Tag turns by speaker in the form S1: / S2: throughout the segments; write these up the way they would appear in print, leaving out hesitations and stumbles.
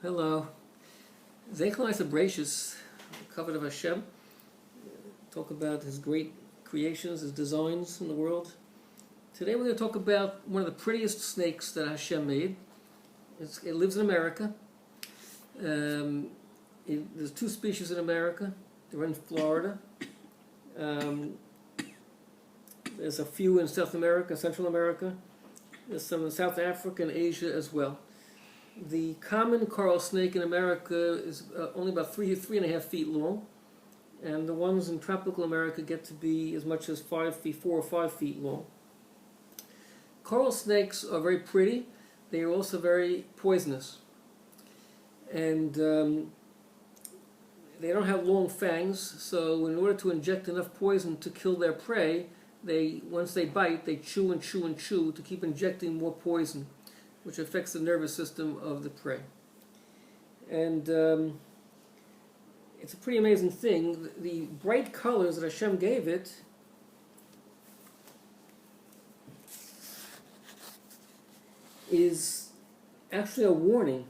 S1: Hello. Zecher Bereshis, covered of Hashem. Talk about his great creations, his designs in the world. Today we're going to talk about one of the prettiest snakes that Hashem made. It lives in America. There's two species in America. They're in Florida. There's a few in South America, Central America. There's some in South Africa and Asia as well. The common coral snake in America is only about 3.5 feet long, and the ones in tropical America get to be as much as 4 or 5 feet long. Coral snakes are very pretty. They are also very poisonous, and they don't have long fangs. So, in order to inject enough poison to kill their prey, once they bite, they chew and chew and chew to keep injecting more poison, which affects the nervous system of the prey. And it's a pretty amazing thing. The bright colors that Hashem gave it is actually a warning.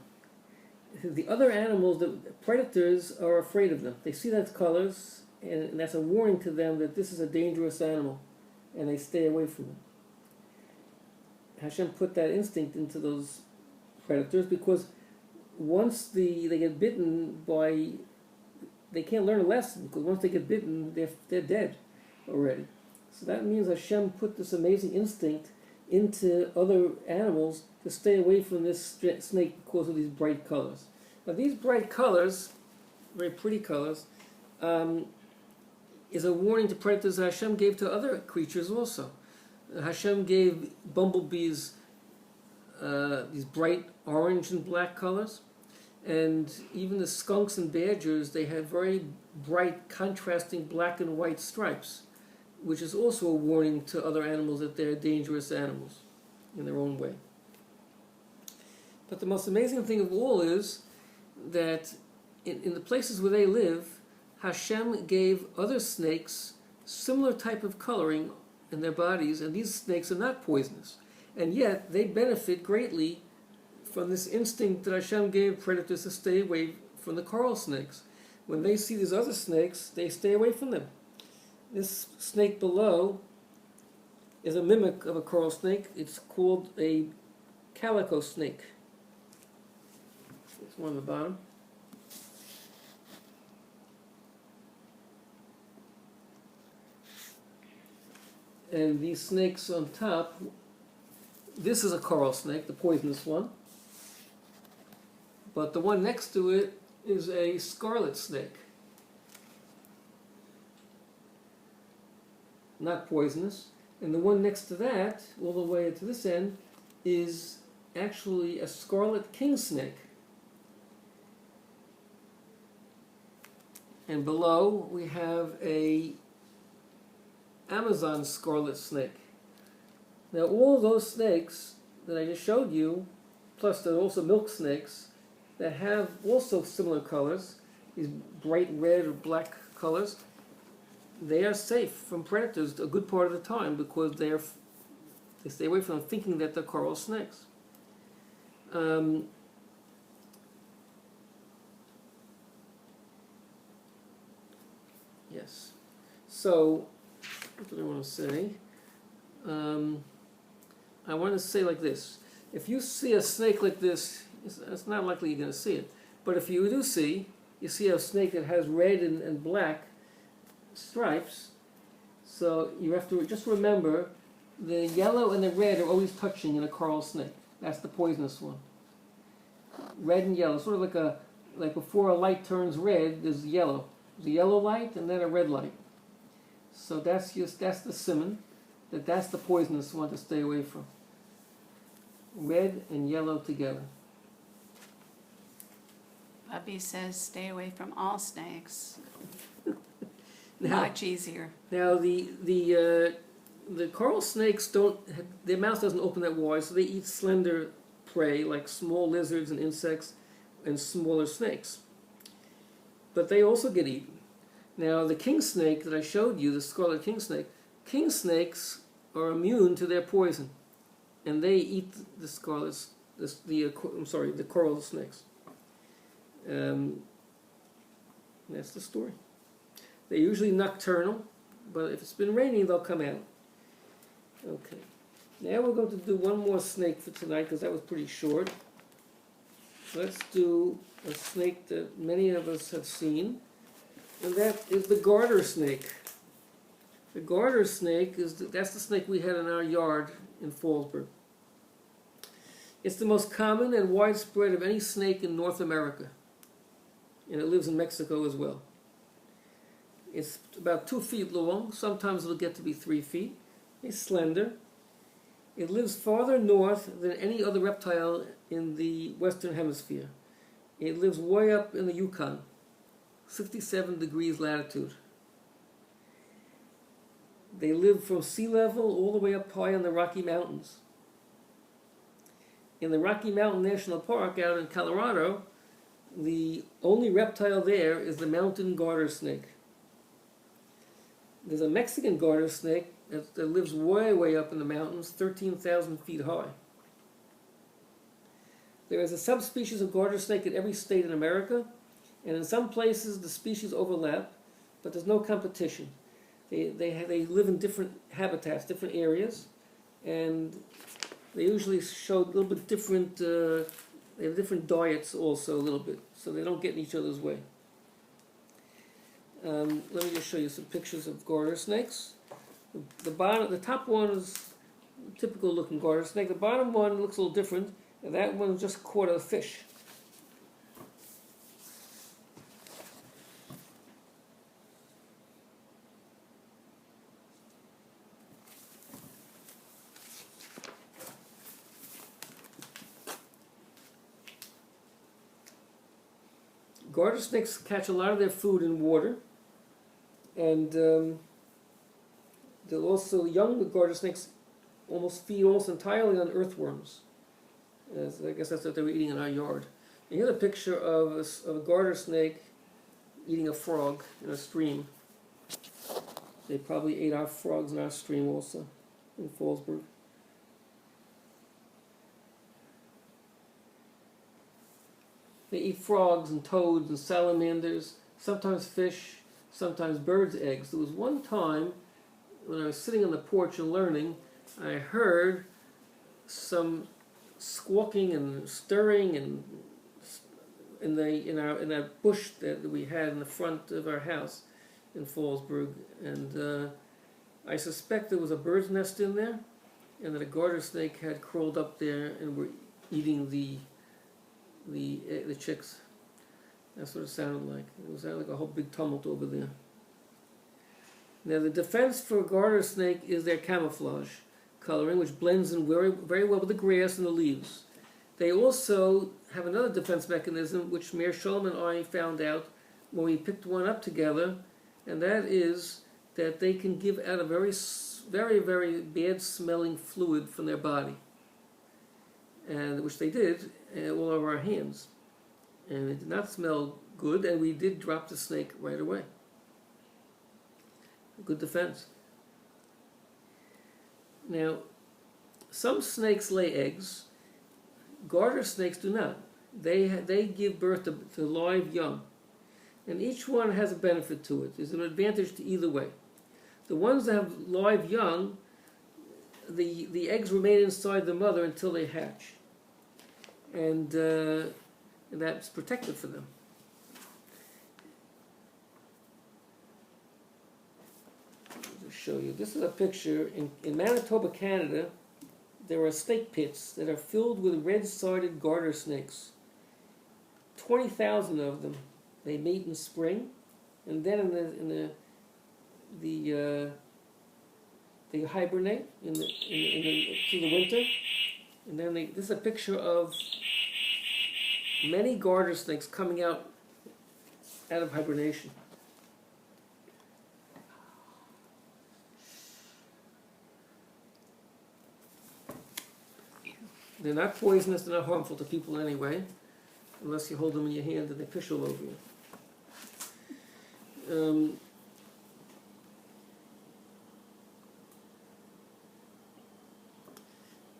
S1: The other animals, the predators, are afraid of them. They see those colors, and that's a warning to them that this is a dangerous animal, and they stay away from it. Hashem put that instinct into those predators because once they get bitten by, they can't learn a lesson, because once they get bitten, they're dead already. So that means Hashem put this amazing instinct into other animals to stay away from this snake because of these bright colors. Now these bright colors, very pretty colors, is a warning to predators that Hashem gave to other creatures also. Hashem gave bumblebees these bright orange and black colors, and even the skunks and badgers, they have very bright contrasting black and white stripes, which is also a warning to other animals that they're dangerous animals in their own way. But the most amazing thing of all is that in the places where they live, Hashem gave other snakes similar type of coloring in their bodies, and these snakes are not poisonous. And yet, they benefit greatly from this instinct that Hashem gave predators to stay away from the coral snakes. When they see these other snakes, they stay away from them. This snake below is a mimic of a coral snake. It's called a calico snake. There's one on the bottom. And these snakes on top, this is a coral snake, the poisonous one. But the one next to it is a scarlet snake. Not poisonous. And the one next to that, all the way to this end, is actually a scarlet king snake. And below we have a Amazon scarlet snake. Now all those snakes that I just showed you, plus there are also milk snakes that have also similar colors, these bright red or black colors, they are safe from predators a good part of the time because they stay away from them thinking that they're coral snakes. Yes. So what do I want to say? I want to say like this. If you see a snake like this, it's not likely you're going to see it. But if you do see a snake that has red and black stripes, so you have to just remember the yellow and the red are always touching in a coral snake. That's the poisonous one. Red and yellow, sort of like before a light turns red, there's yellow. There's a yellow light and then a red light. So that's the siman, that's the poisonous one to stay away from. Red and yellow together.
S2: Bubby says stay away from all snakes.
S1: Now,
S2: much easier.
S1: Now the coral snakes their mouth doesn't open that wide, so they eat slender prey like small lizards and insects and smaller snakes. But they also get eaten. Now, the king snake that I showed you, the scarlet king snakes are immune to their poison, and they eat the coral snakes. That's the story. They're usually nocturnal, but if it's been raining, they'll come out. Okay. Now we're going to do one more snake for tonight because that was pretty short. Let's do a snake that many of us have seen, and that is the garter snake. The garter snake that's the snake we had in our yard in Fallsburg. It's the most common and widespread of any snake in North America, and it lives in Mexico as well. It's about 2 feet long. Sometimes it'll get to be 3 feet. It's slender. It lives farther north than any other reptile in the Western Hemisphere. It lives way up in the Yukon, 67 degrees latitude. They live from sea level all the way up high in the Rocky Mountains. In the Rocky Mountain National Park out in Colorado, the only reptile there is the mountain garter snake. There's a Mexican garter snake that lives way, way up in the mountains, 13,000 feet high. There is a subspecies of garter snake in every state in America, and in some places the species overlap, but there's no competition. They live in different habitats, different areas, and they usually show a little bit different, they have different diets also a little bit, so they don't get in each other's way. Let me just show you some pictures of garter snakes. The top one is a typical looking garter snake. The bottom one looks a little different, and that one just caught a fish. Garter snakes catch a lot of their food in water, and they'll also, young garter snakes feed almost entirely on earthworms. I guess that's what they were eating in our yard. And here's a picture of a garter snake eating a frog in a stream. They probably ate our frogs in our stream also, in Fallsburg. They eat frogs and toads and salamanders, sometimes fish, sometimes birds' eggs. There was one time when I was sitting on the porch and learning, I heard some squawking and stirring and in that bush that we had in the front of our house in Fallsburg, and I suspect there was a bird's nest in there, and that a garter snake had crawled up there and were eating the chicks. That's what it sounded like. It sounded like a whole big tumult over there. Now the defense for a garter snake is their camouflage coloring, which blends in very, very well with the grass and the leaves. They also have another defense mechanism, which Mayor Sholem and I found out when we picked one up together, and that is that they can give out a very, very, very bad smelling fluid from their body, and which they did all over our hands, and it did not smell good, and we did drop the snake right away. Good defense. Now, some snakes lay eggs. Garter snakes do not. They give birth to live young, and each one has a benefit to it. There's an advantage to either way. The ones that have live young, the eggs remain inside the mother until they hatch, and that's protected for them. I'll show you. This is a picture in Manitoba, Canada. There are snake pits that are filled with red-sided garter snakes. 20,000 of them. They mate in spring, and then they hibernate through the winter, and then this is a picture of many garter snakes coming out of hibernation. They're not poisonous, they're not harmful to people anyway, unless you hold them in your hand and they piss all over you.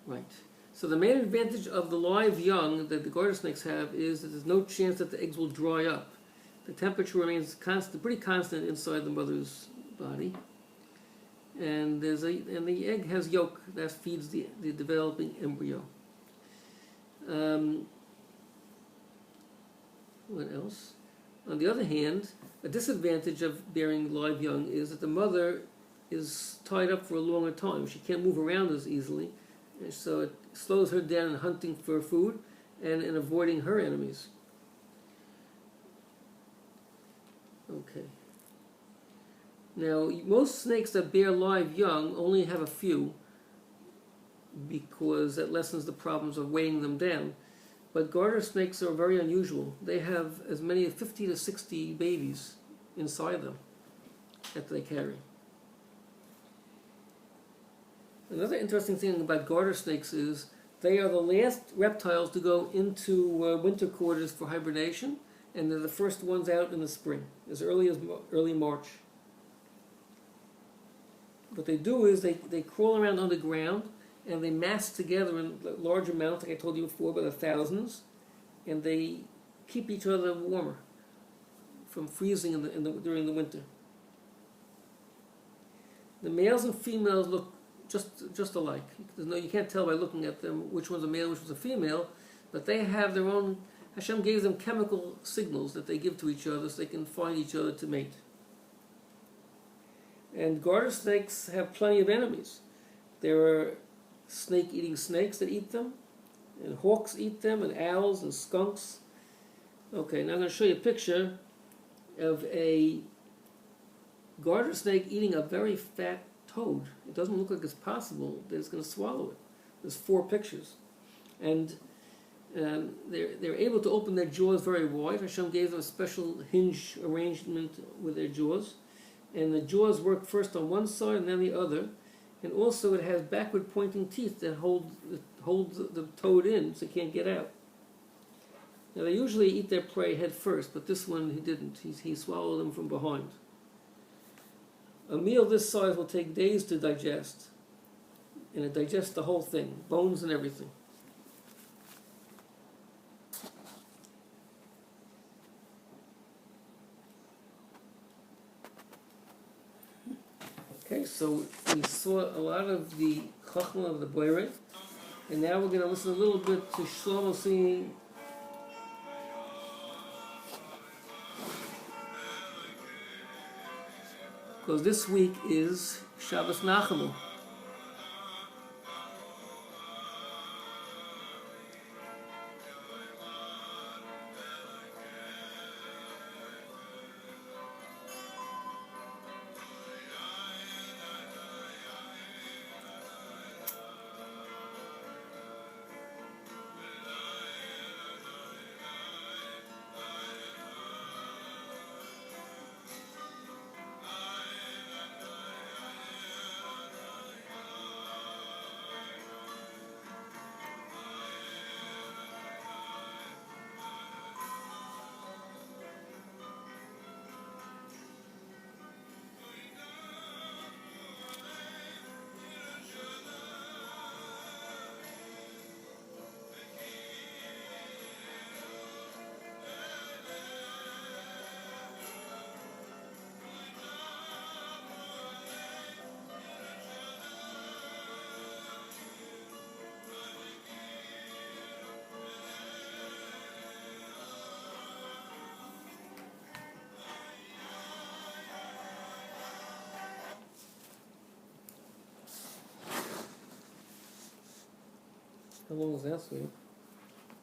S1: Right. So So the main advantage of the live young that the garter snakes have is that there's no chance that the eggs will dry up. The temperature remains constant, pretty constant inside the mother's body. And the egg has yolk that feeds the developing embryo. What else? On the other hand, a disadvantage of bearing live young is that the mother is tied up for a longer time. She can't move around as easily, and so it slows her down in hunting for food and in avoiding her enemies. Okay. Now, most snakes that bear live young only have a few, because that lessens the problems of weighing them down. But garter snakes are very unusual. They have as many as 50 to 60 babies inside them that they carry. Another interesting thing about garter snakes is they are the last reptiles to go into winter quarters for hibernation, and they're the first ones out in the spring, as early as early March. What they do is they crawl around underground, and they mass together in large amounts, like I told you before, by the thousands, and they keep each other warmer from freezing during the winter. The males and females look just alike. You can't tell by looking at them which one's a male, which one's a female, but they have their own. Hashem gave them chemical signals that they give to each other so they can find each other to mate. And garter snakes have plenty of enemies. There are snake-eating snakes that eat them, and hawks eat them, and owls and skunks. Okay, now I'm going to show you a picture of a garter snake eating a very fat toad. It doesn't look like it's possible that it's going to swallow it. There's 4 pictures. And they're able to open their jaws very wide. Hashem gave them a special hinge arrangement with their jaws. And the jaws work first on one side and then the other. And also it has backward pointing teeth that hold the toad in so it can't get out. Now they usually eat their prey head first, but this one he didn't. He swallowed them from behind. A meal this size will take days to digest. And it digests the whole thing, bones and everything. Okay, so we saw a lot of the chachma of the Boire, and now we're going to listen a little bit to Shlomo singing because this week is Shabbos Nachamu. How long was that, sweet?